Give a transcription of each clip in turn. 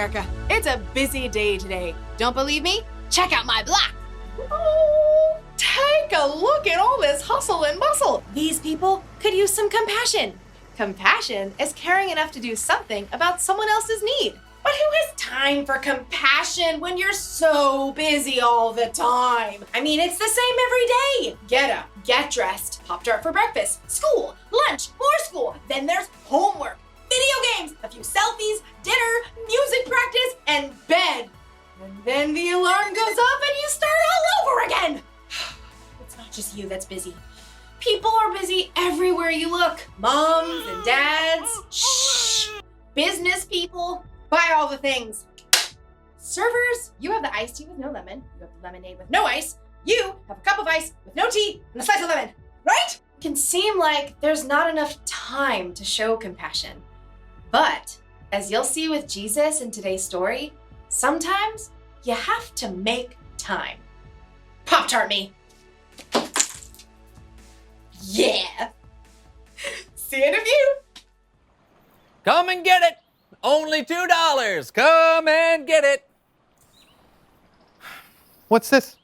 America. It's a busy day today. Don't believe me? Check out my block. Oh, take a look at all this hustle and bustle. These people could use some compassion. Compassion is caring enough to do something about someone else's need. But who has time for compassion when you're so busy all the time? I mean, it's the same every day. Get up, get dressed, Pop-Tart for breakfast, school, lunch, more school. Then there's homework, video games, a few selfies, dinner, music practice, and bed. And then the alarm goes off and you start all over again. It's not just you that's busy. People are busy everywhere you look. Moms and dads, shh, business people. Buy all the things. Servers, you have the iced tea with no lemon. You have the lemonade with no ice. You have a cup of ice with no tea and a slice of lemon, right? It can seem like there's not enough time to show compassion. But as you'll see with Jesus in today's story, sometimes you have to make time. Pop-Tart me. Yeah. See it of you. Come and get it. Only $2. Come and get it. What's this?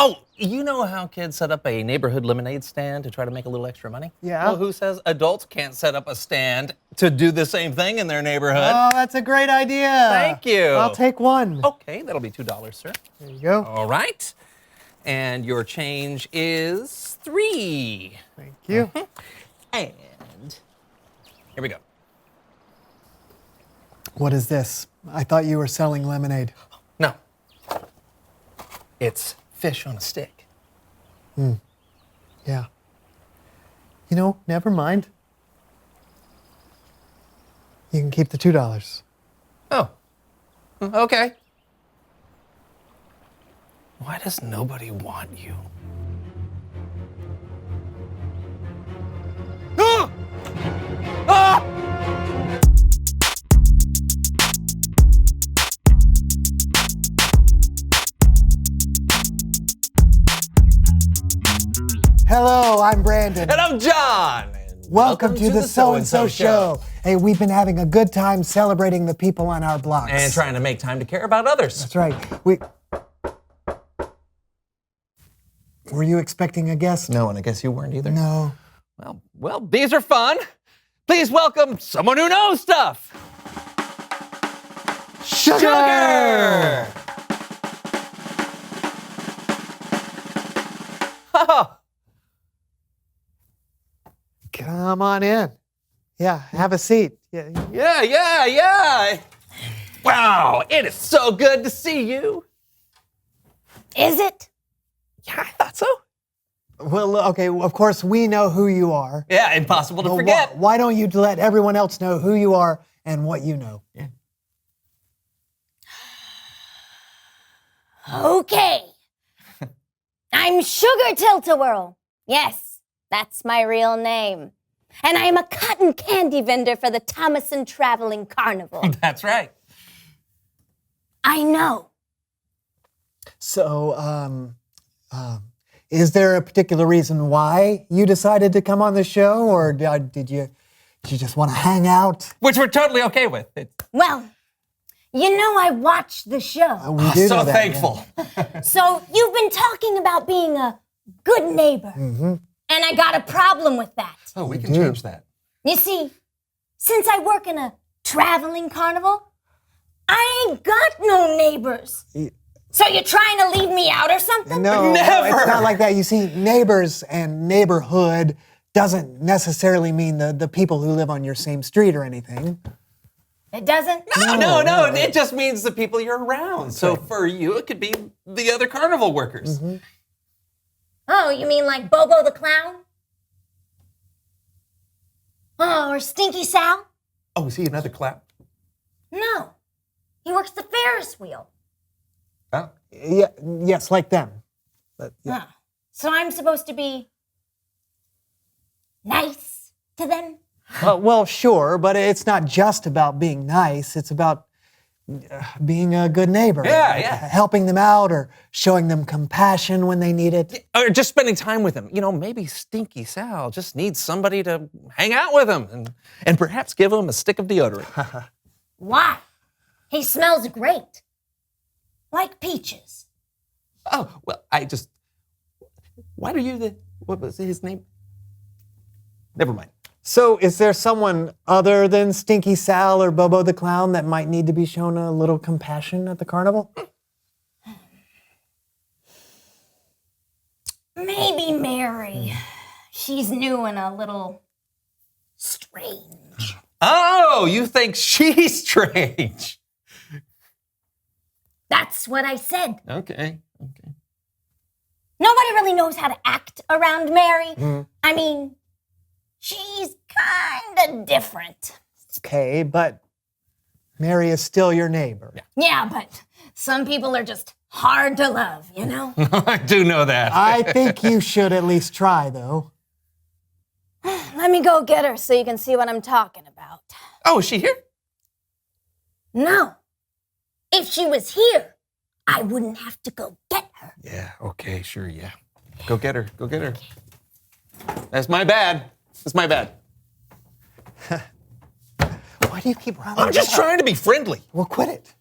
Oh, you know how kids set up a neighborhood lemonade stand to try to make a little extra money? Yeah. Well, who says adults can't set up a stand to do the same thing in their neighborhood? Oh, that's a great idea. Thank you. I'll take one. Okay, that'll be $2, sir. There you go. All right. And your change is $3. Thank you. And here we go. What is this? I thought you were selling lemonade. No. It's fish on a stick. Yeah. You know, never mind. You can keep the $2. Oh, okay. Why does nobody want you? Ah! Ah! Hello, I'm Brandon. And I'm John. And Welcome to the So-and-So Show. Hey, we've been having a good time celebrating the people on our blocks. And trying to make time to care about others. That's right. Were you expecting a guest? No, and I guess you weren't either. No. Well, these are fun. Please welcome someone who knows stuff. Sugar! Oh. Come on in. Yeah, have a seat. Yeah. Wow, it is so good to see you. Is it? Yeah, I thought so. Well, okay, of course we know who you are. Yeah, impossible to forget. Why don't you let everyone else know who you are and what you know? Yeah. Okay. I'm Sugar Tilt-A-Whirl. Yes, that's my real name. And I'm a cotton candy vendor for the Thomason Traveling Carnival. That's right. I know. So, is there a particular reason why you decided to come on the show, or did you just want to hang out? Which we're totally okay with. Well, you know I watched the show. We do So know that, thankful. So you've been talking about being a good neighbor. Mm-hmm. And I got a problem with that. Oh, we can change that. You see, since I work in a traveling carnival, I ain't got no neighbors. So you're trying to leave me out or something? No, Never. it's not like that. You see, neighbors and neighborhood doesn't necessarily mean the people who live on your same street or anything. It doesn't? No. It just means the people you're around. So for you, it could be the other carnival workers. Mm-hmm. Oh, you mean like Bobo the Clown? Oh, or Stinky Sal? Oh, is he another clown? No. He works the Ferris wheel. Oh. Yeah, yes, like them. But, yeah. Oh. So I'm supposed to be nice to them? Well, sure, but it's not just about being nice. It's about being a good neighbor. Yeah. Helping them out or showing them compassion when they need it. Or just spending time with him. You know, maybe Stinky Sal just needs somebody to hang out with him and perhaps give him a stick of deodorant. Why? He smells great. Like peaches. Oh, well, why are you what was his name? Never mind. So is there someone other than Stinky Sal or Bobo the Clown that might need to be shown a little compassion at the carnival? Maybe Mary. She's new and a little strange. Oh, you think she's strange? That's what I said. Okay. Nobody really knows how to act around Mary. I mean, she's kind of different. Okay, but Mary is still your neighbor. Yeah, but some people are just hard to love, you know? I do know that. I think you should at least try, though. Let me go get her so you can see what I'm talking about. Oh, is she here? No. If she was here, I wouldn't have to go get her. Yeah, okay, sure, yeah. Go get her. That's my bad. Why do you keep running? I'm just trying to be friendly. Well, quit it.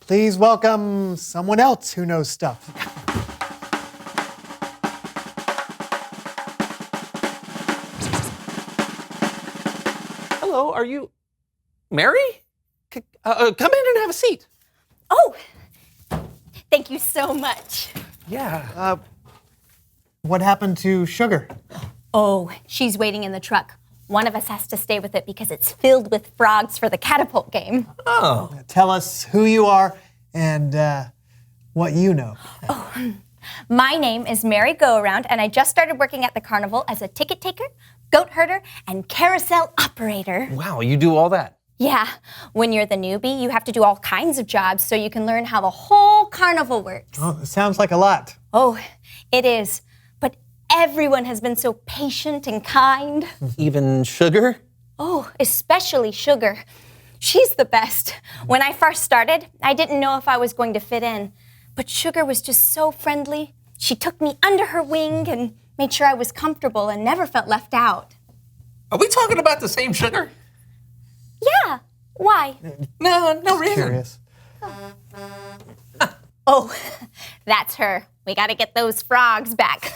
Please welcome someone else who knows stuff. Hello, are you Mary? Come in and have a seat. Oh, thank you so much. Yeah. What happened to Sugar? Oh, she's waiting in the truck. One of us has to stay with it because it's filled with frogs for the catapult game. Oh. Tell us who you are and what you know. My name is Mary Go-Around, and I just started working at the carnival as a ticket taker, goat herder, and carousel operator. Wow, you do all that. Yeah, when you're the newbie, you have to do all kinds of jobs so you can learn how the whole carnival works. Oh, it sounds like a lot. Oh, it is. But everyone has been so patient and kind. Even Sugar? Oh, especially Sugar. She's the best. When I first started, I didn't know if I was going to fit in. But Sugar was just so friendly. She took me under her wing and made sure I was comfortable and never felt left out. Are we talking about the same Sugar? Yeah, why? No reason. Curious. Oh, that's her. We gotta get those frogs back.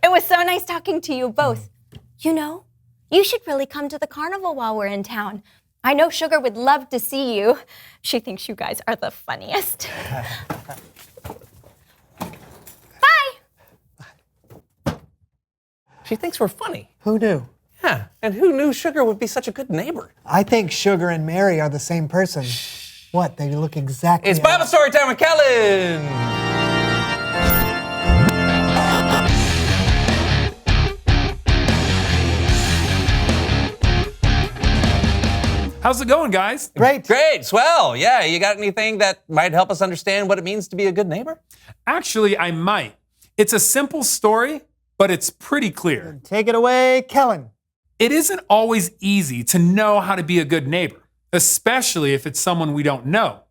It was so nice talking to you both. You know, you should really come to the carnival while we're in town. I know Sugar would love to see you. She thinks you guys are the funniest. Bye. She thinks we're funny. Who knew? Yeah, and who knew Sugar would be such a good neighbor? I think Sugar and Mary are the same person. What? They look exactly It's alike. Bible story time with Kellen. How's it going, guys? Great. Great, swell. Yeah, you got anything that might help us understand what it means to be a good neighbor? Actually, I might. It's a simple story, but it's pretty clear. Take it away, Kellen. It isn't always easy to know how to be a good neighbor, especially if it's someone we don't know.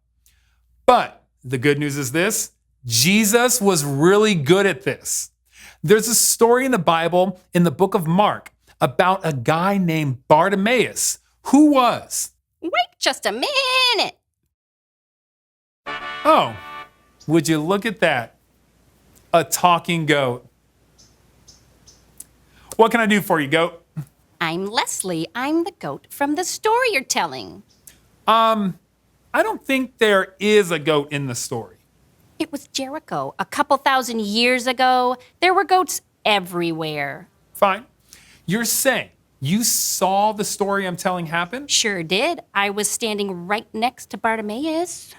But the good news is this: Jesus was really good at this. There's a story in the Bible, in the book of Mark, about a guy named Bartimaeus, who was... Wait just a minute. Oh, would you look at that? A talking goat. What can I do for you, goat? I'm Leslie. I'm the goat from the story you're telling. I don't think there is a goat in the story. It was Jericho. A couple thousand years ago, there were goats everywhere. Fine. You're saying you saw the story I'm telling happen? Sure did. I was standing right next to Bartimaeus.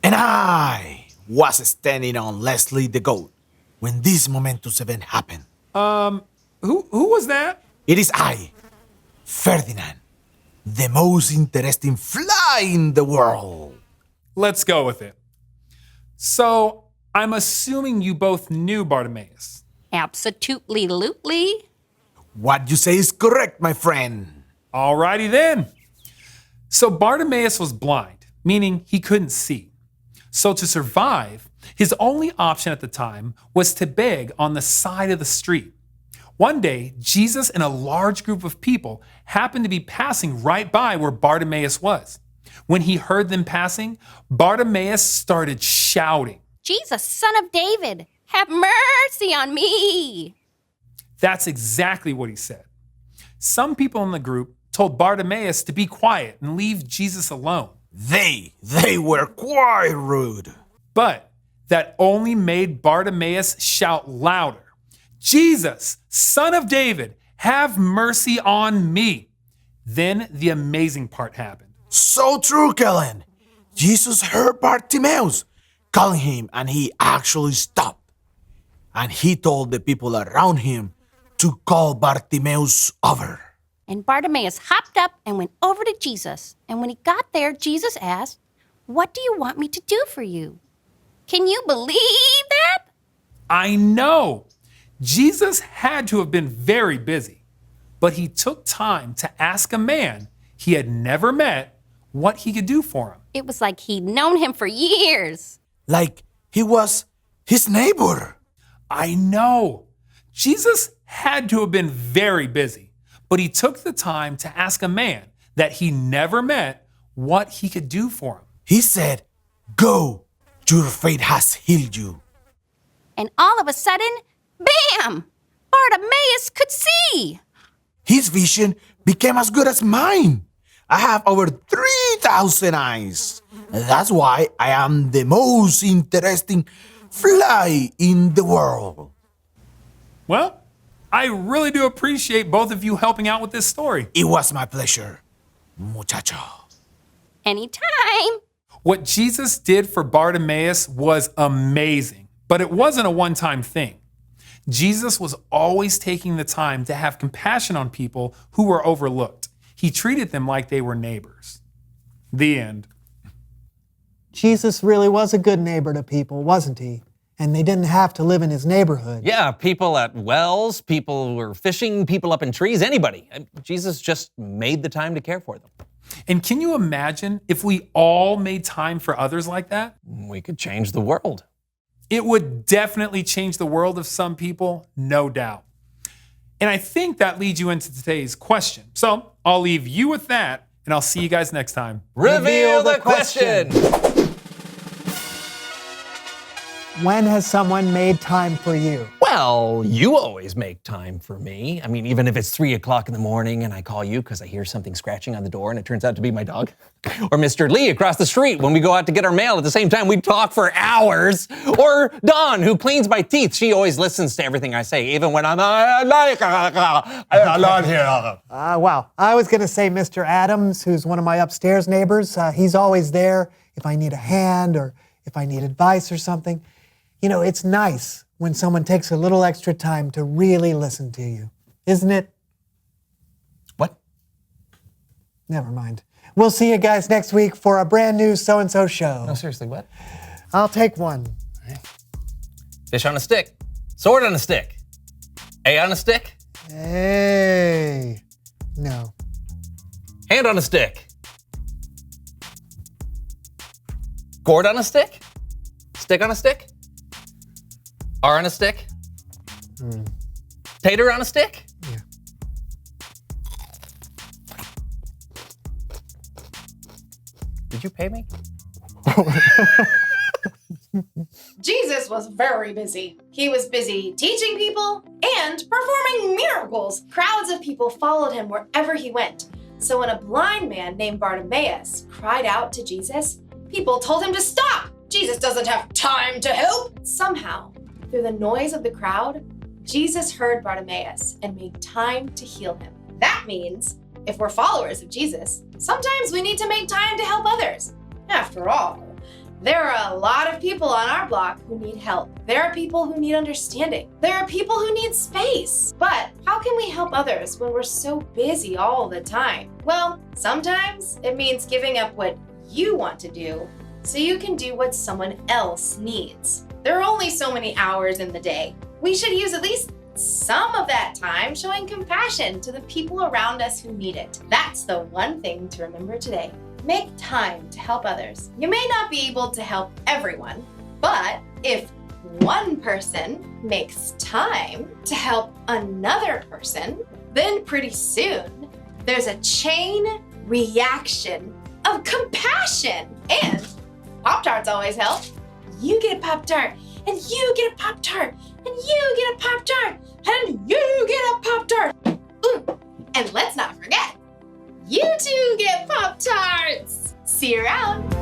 And I was standing on Leslie the goat when this momentous event happened. Who was that? It is I, Ferdinand, the most interesting fly in the world. Let's go with it. So, I'm assuming you both knew Bartimaeus. Absolutely. What you say is correct, my friend. Alrighty then. So Bartimaeus was blind, meaning he couldn't see. So to survive, his only option at the time was to beg on the side of the street. One day, Jesus and a large group of people happened to be passing right by where Bartimaeus was. When he heard them passing, Bartimaeus started shouting, Jesus, son of David, have mercy on me. That's exactly what he said. Some people in the group told Bartimaeus to be quiet and leave Jesus alone. They were quite rude. But that only made Bartimaeus shout louder. Jesus, son of David, have mercy on me. Then the amazing part happened. So true, Kellen. Jesus heard Bartimaeus calling him and he actually stopped. And he told the people around him to call Bartimaeus over. And Bartimaeus hopped up and went over to Jesus. And when he got there, Jesus asked, "What do you want me to do for you?" Can you believe that? I know. Jesus had to have been very busy, but he took time to ask a man he had never met what he could do for him. It was like he'd known him for years. Like he was his neighbor. I know. Jesus had to have been very busy, but he took the time to ask a man that he never met what he could do for him. He said, "Go, your faith has healed you." And all of a sudden, bam! Bartimaeus could see. His vision became as good as mine. I have over 3,000 eyes. That's why I am the most interesting fly in the world. Well, I really do appreciate both of you helping out with this story. It was my pleasure, muchacho. Anytime. What Jesus did for Bartimaeus was amazing, but it wasn't a one-time thing. Jesus was always taking the time to have compassion on people who were overlooked. He treated them like they were neighbors. The end. Jesus really was a good neighbor to people, wasn't he? And they didn't have to live in his neighborhood. Yeah, people at wells, people who were fishing, people up in trees, anybody. Jesus just made the time to care for them. And can you imagine if we all made time for others like that? We could change the world. It would definitely change the world of some people, no doubt. And I think that leads you into today's question. So I'll leave you with that, and I'll see you guys next time. Reveal the question. When has someone made time for you? Well, you always make time for me. I mean, even if it's 3 o'clock in the morning and I call you because I hear something scratching on the door and it turns out to be my dog. Or Mr. Lee across the street when we go out to get our mail at the same time, we talk for hours. Or Dawn, who cleans my teeth. She always listens to everything I say, even when I'm not here. Wow. I was going to say Mr. Adams, who's one of my upstairs neighbors. He's always there if I need a hand or if I need advice or something. You know, it's nice when someone takes a little extra time to really listen to you, isn't it? What? Never mind. We'll see you guys next week for a brand new So-and-So show. No, seriously, what? I'll take one. Fish on a stick. Sword on a stick. A on a stick. Hey. No. Hand on a stick. Gourd on a stick. Stick on a stick. R on a stick? Tater on a stick? Yeah. Did you pay me? Jesus was very busy. He was busy teaching people and performing miracles. Crowds of people followed him wherever he went. So when a blind man named Bartimaeus cried out to Jesus, people told him to stop. Jesus doesn't have time to help. Somehow, through the noise of the crowd, Jesus heard Bartimaeus and made time to heal him. That means, if we're followers of Jesus, sometimes we need to make time to help others. After all, there are a lot of people on our block who need help. There are people who need understanding. There are people who need space. But how can we help others when we're so busy all the time? Well, sometimes it means giving up what you want to do so you can do what someone else needs. There are only so many hours in the day. We should use at least some of that time showing compassion to the people around us who need it. That's the one thing to remember today. Make time to help others. You may not be able to help everyone, but if one person makes time to help another person, then pretty soon there's a chain reaction of compassion. And Pop-Tarts always help. You get a Pop-Tart, and you get a Pop-Tart, and you get a Pop-Tart, and you get a Pop-Tart. Ooh, and let's not forget, you two get Pop-Tarts. See you around.